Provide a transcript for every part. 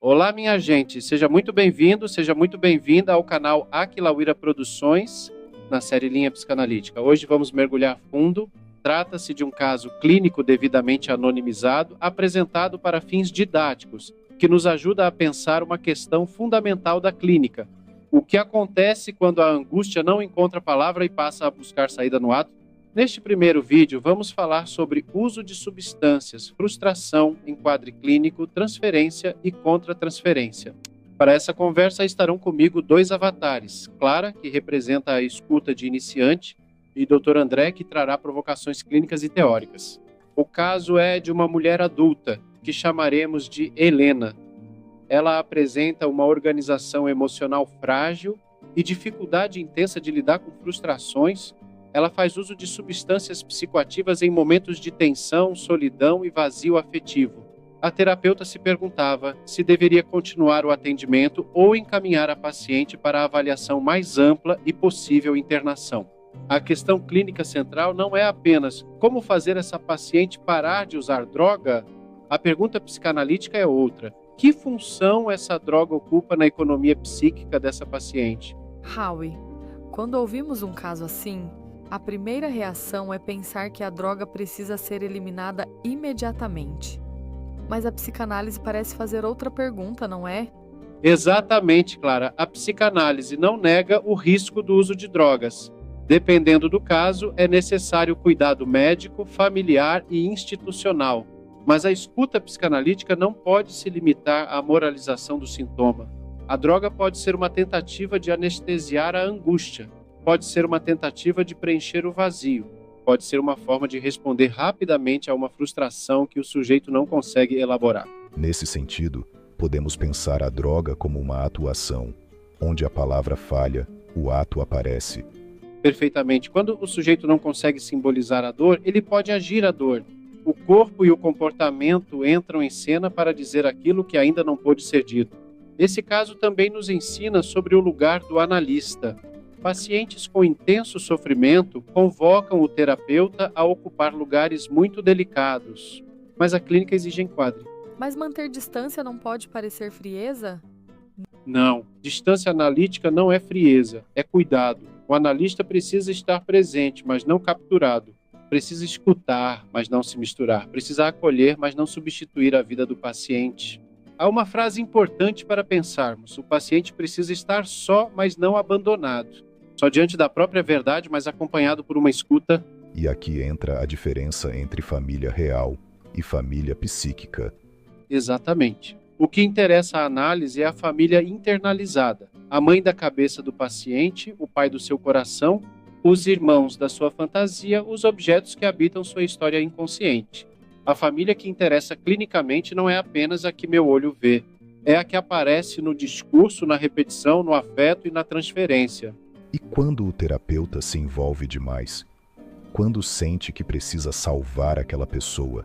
Olá, minha gente, seja muito bem-vindo, seja muito bem-vinda ao canal Aquilauíra Produções, na série Linha Psicanalítica. Hoje vamos mergulhar fundo. Trata-se de um caso clínico devidamente anonimizado, apresentado para fins didáticos, que nos ajuda a pensar uma questão fundamental da clínica. O que acontece quando a angústia não encontra palavra e passa a buscar saída no ato? Neste primeiro vídeo, vamos falar sobre uso de substâncias, frustração, enquadre clínico, transferência e contra-transferência. Para essa conversa estarão comigo dois avatares, Clara, que representa a escuta de iniciante, e Dr. André, que trará provocações clínicas e teóricas. O caso é de uma mulher adulta, que chamaremos de Helena. Ela apresenta uma organização emocional frágil e dificuldade intensa de lidar com frustrações. Ela faz uso de substâncias psicoativas em momentos de tensão, solidão e vazio afetivo. A terapeuta se perguntava se deveria continuar o atendimento ou encaminhar a paciente para a avaliação mais ampla e possível internação. A questão clínica central não é apenas como fazer essa paciente parar de usar droga. A pergunta psicanalítica é outra. Que função essa droga ocupa na economia psíquica dessa paciente? Howie, quando ouvimos um caso assim, a primeira reação é pensar que a droga precisa ser eliminada imediatamente. Mas a psicanálise parece fazer outra pergunta, não é? Exatamente, Clara. A psicanálise não nega o risco do uso de drogas. Dependendo do caso, é necessário cuidado médico, familiar e institucional. Mas a escuta psicanalítica não pode se limitar à moralização do sintoma. A droga pode ser uma tentativa de anestesiar a angústia. Pode ser uma tentativa de preencher o vazio. Pode ser uma forma de responder rapidamente a uma frustração que o sujeito não consegue elaborar. Nesse sentido, podemos pensar a droga como uma atuação. Onde a palavra falha, o ato aparece. Perfeitamente. Quando o sujeito não consegue simbolizar a dor, ele pode agir a dor. O corpo e o comportamento entram em cena para dizer aquilo que ainda não pôde ser dito. Esse caso também nos ensina sobre o lugar do analista. Pacientes com intenso sofrimento convocam o terapeuta a ocupar lugares muito delicados. Mas a clínica exige enquadre. Mas manter distância não pode parecer frieza? Não, distância analítica não é frieza, é cuidado. O analista precisa estar presente, mas não capturado. Precisa escutar, mas não se misturar. Precisa acolher, mas não substituir a vida do paciente. Há uma frase importante para pensarmos. O paciente precisa estar só, mas não abandonado. Só diante da própria verdade, mas acompanhado por uma escuta. E aqui entra a diferença entre família real e família psíquica. Exatamente. O que interessa à análise é a família internalizada. A mãe da cabeça do paciente, o pai do seu coração, os irmãos da sua fantasia, os objetos que habitam sua história inconsciente. A família que interessa clinicamente não é apenas a que meu olho vê. É a que aparece no discurso, na repetição, no afeto e na transferência. E quando o terapeuta se envolve demais? Quando sente que precisa salvar aquela pessoa?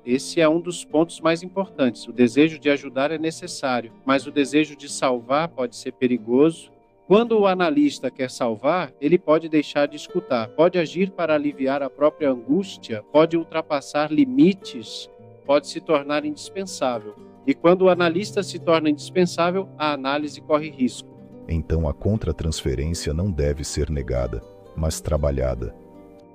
Esse é um dos pontos mais importantes. O desejo de ajudar é necessário, mas o desejo de salvar pode ser perigoso. Quando o analista quer salvar, ele pode deixar de escutar, pode agir para aliviar a própria angústia, pode ultrapassar limites, pode se tornar indispensável. E quando o analista se torna indispensável, a análise corre risco. Então a contratransferência não deve ser negada, mas trabalhada.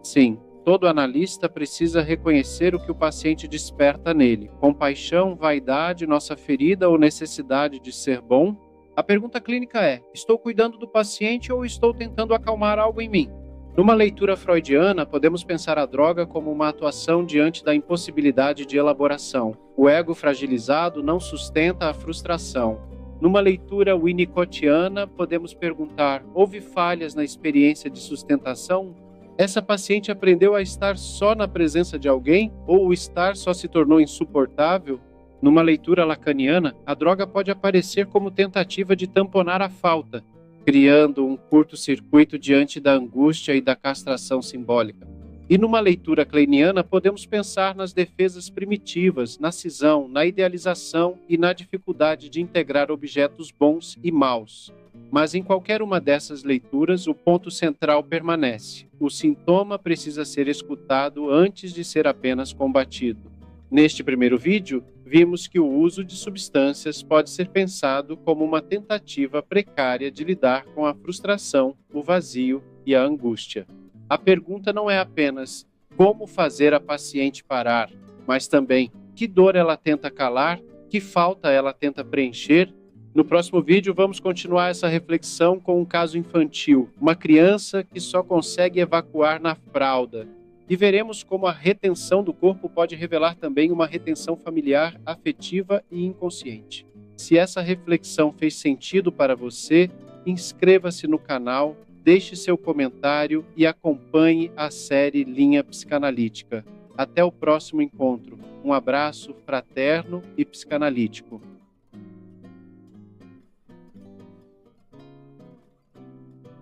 Sim, todo analista precisa reconhecer o que o paciente desperta nele. Compaixão, vaidade, nossa ferida ou necessidade de ser bom. A pergunta clínica é: estou cuidando do paciente ou estou tentando acalmar algo em mim? Numa leitura freudiana, podemos pensar a droga como uma atuação diante da impossibilidade de elaboração. O ego fragilizado não sustenta a frustração. Numa leitura winnicottiana, podemos perguntar: houve falhas na experiência de sustentação? Essa paciente aprendeu a estar só na presença de alguém ou o estar só se tornou insuportável? Numa leitura lacaniana, a droga pode aparecer como tentativa de tamponar a falta, criando um curto-circuito diante da angústia e da castração simbólica. E numa leitura kleiniana, podemos pensar nas defesas primitivas, na cisão, na idealização e na dificuldade de integrar objetos bons e maus. Mas em qualquer uma dessas leituras, o ponto central permanece. O sintoma precisa ser escutado antes de ser apenas combatido. Neste primeiro vídeo, vimos que o uso de substâncias pode ser pensado como uma tentativa precária de lidar com a frustração, o vazio e a angústia. A pergunta não é apenas como fazer a paciente parar, mas também que dor ela tenta calar, que falta ela tenta preencher. No próximo vídeo vamos continuar essa reflexão com um caso infantil, uma criança que só consegue evacuar na fralda. E veremos como a retenção do corpo pode revelar também uma retenção familiar, afetiva e inconsciente. Se essa reflexão fez sentido para você, inscreva-se no canal, deixe seu comentário e acompanhe a série Linha Psicanalítica. Até o próximo encontro. Um abraço fraterno e psicanalítico.